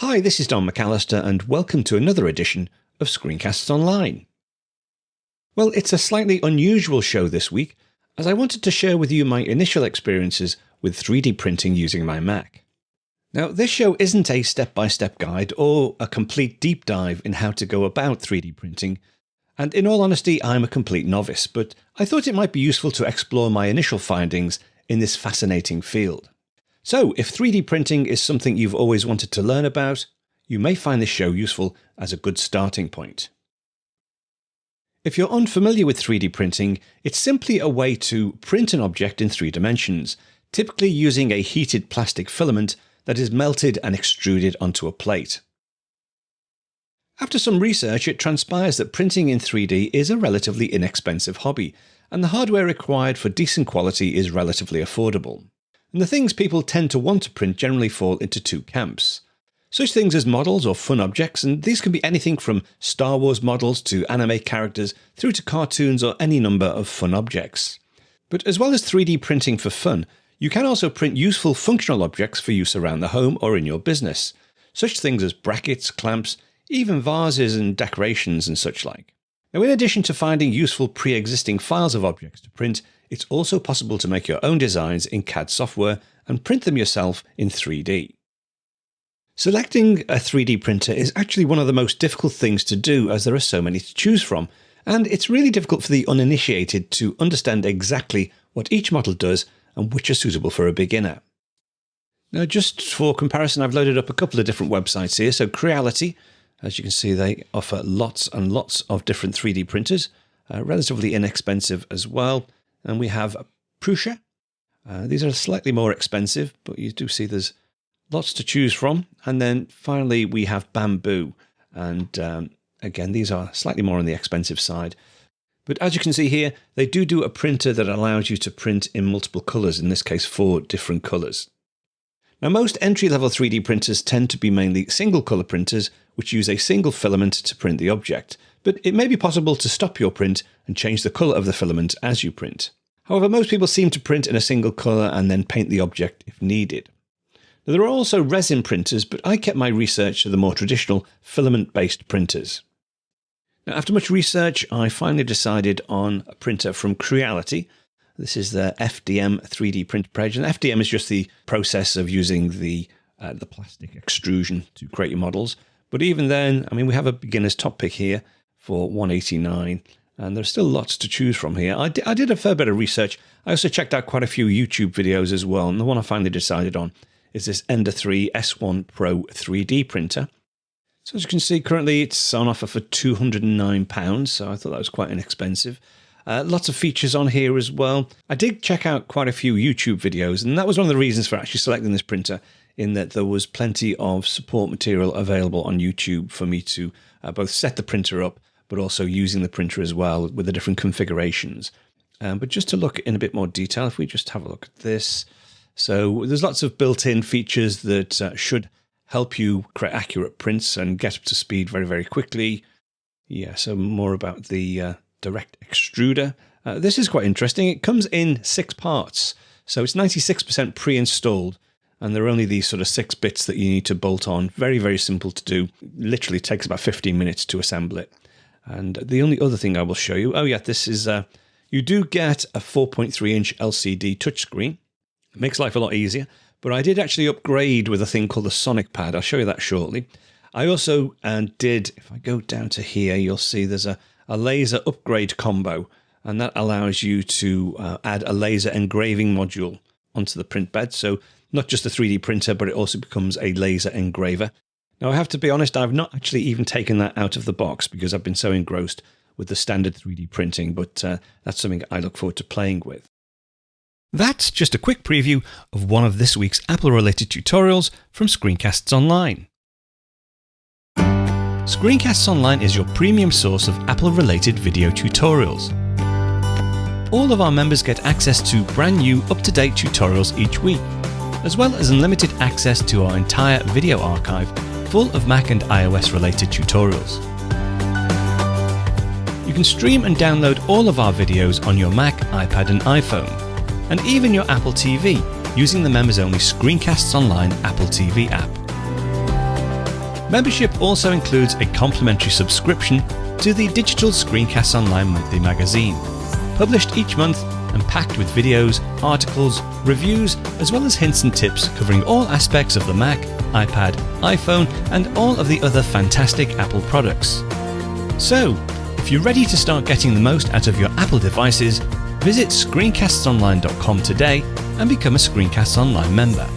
Hi, this is Don McAllister and welcome to another edition of Screencasts Online. Well, it's a slightly unusual show this week as I wanted to share with you my initial experiences with 3D printing using my Mac. Now, this show isn't a step-by-step guide or a complete deep dive in how to go about 3D printing, and in all honesty, I'm a complete novice, but I thought it might be useful to explore my initial findings in this fascinating field. So, if 3D printing is something you've always wanted to learn about, you may find this show useful as a good starting point. If you're unfamiliar with 3D printing, it's simply a way to print an object in 3 dimensions, typically using a heated plastic filament that is melted and extruded onto a plate. After some research, it transpires that printing in 3D is a relatively inexpensive hobby, and the hardware required for decent quality is relatively affordable. And the things people tend to want to print generally fall into 2 camps. Such things as models or fun objects, and these can be anything from Star Wars models to anime characters through to cartoons or any number of fun objects. But as well as 3D printing for fun, you can also print useful functional objects for use around the home or in your business. Such things as brackets, clamps, even vases and decorations and such like. Now, in addition to finding useful pre-existing files of objects to print, it's also possible to make your own designs in CAD software and print them yourself in 3D. Selecting a 3D printer is actually one of the most difficult things to do as there are so many to choose from, and it's really difficult for the uninitiated to understand exactly what each model does and which are suitable for a beginner. Now, just for comparison, I've loaded up a couple of different websites here. So Creality, as you can see, they offer lots and lots of different 3D printers, relatively inexpensive as well. And we have Prusa. These are slightly more expensive, but you do see there's lots to choose from. And then finally, we have Bamboo. And again, these are slightly more on the expensive side. But as you can see here, they do a printer that allows you to print in multiple colors, in this case, 4 different colors. Now, most entry-level 3D printers tend to be mainly single color printers, which use a single filament to print the object. But it may be possible to stop your print and change the color of the filament as you print. However, most people seem to print in a single color and then paint the object if needed. Now, there are also resin printers, but I kept my research to the more traditional filament-based printers. Now, after much research, I finally decided on a printer from Creality. This is the FDM 3D print page, and FDM is just the process of using the plastic extrusion to create your models. But even then, I mean, we have a beginner's top pick here for $189, and there's still lots to choose from here. I did a fair bit of research. I also checked out quite a few YouTube videos as well, and the one I finally decided on is this Ender 3 S1 Pro 3D printer. So as you can see, currently it's on offer for £209, so I thought that was quite inexpensive. Lots of features on here as well. I did check out quite a few YouTube videos, and that was one of the reasons for actually selecting this printer, in that there was plenty of support material available on YouTube for me to both set the printer up, but also using the printer as well with the different configurations. But just to look in a bit more detail, if we just have a look at this. So there's lots of built-in features that should help you create accurate prints and get up to speed very, very quickly. Yeah, so more about the direct extruder. This is quite interesting. It comes in 6 parts, so it's 96% pre-installed, and there are only these sort of 6 bits that you need to bolt on. Very, very simple to do. Literally takes about 15 minutes to assemble it. And the only other thing I will show you, oh yeah, this is, you do get a 4.3-inch LCD touchscreen. It makes life a lot easier, but I did actually upgrade with a thing called the Sonic Pad. I'll show you that shortly. I also did, if I go down to here, you'll see there's a laser upgrade combo, and that allows you to add a laser engraving module onto the print bed. So not just a 3D printer, but it also becomes a laser engraver. Now, I have to be honest, I've not actually even taken that out of the box because I've been so engrossed with the standard 3D printing, but that's something I look forward to playing with. That's just a quick preview of one of this week's Apple-related tutorials from Screencasts Online. Screencasts Online is your premium source of Apple-related video tutorials. All of our members get access to brand new, up-to-date tutorials each week, as well as unlimited access to our entire video archive full of Mac and iOS-related tutorials. You can stream and download all of our videos on your Mac, iPad and iPhone, and even your Apple TV using the members-only Screencasts Online Apple TV app. Membership also includes a complimentary subscription to the Digital Screencasts Online monthly magazine, published each month and packed with videos, articles, reviews, as well as hints and tips covering all aspects of the Mac, iPad, iPhone, and all of the other fantastic Apple products. So, if you're ready to start getting the most out of your Apple devices, visit screencastsonline.com today and become a Screencasts Online member.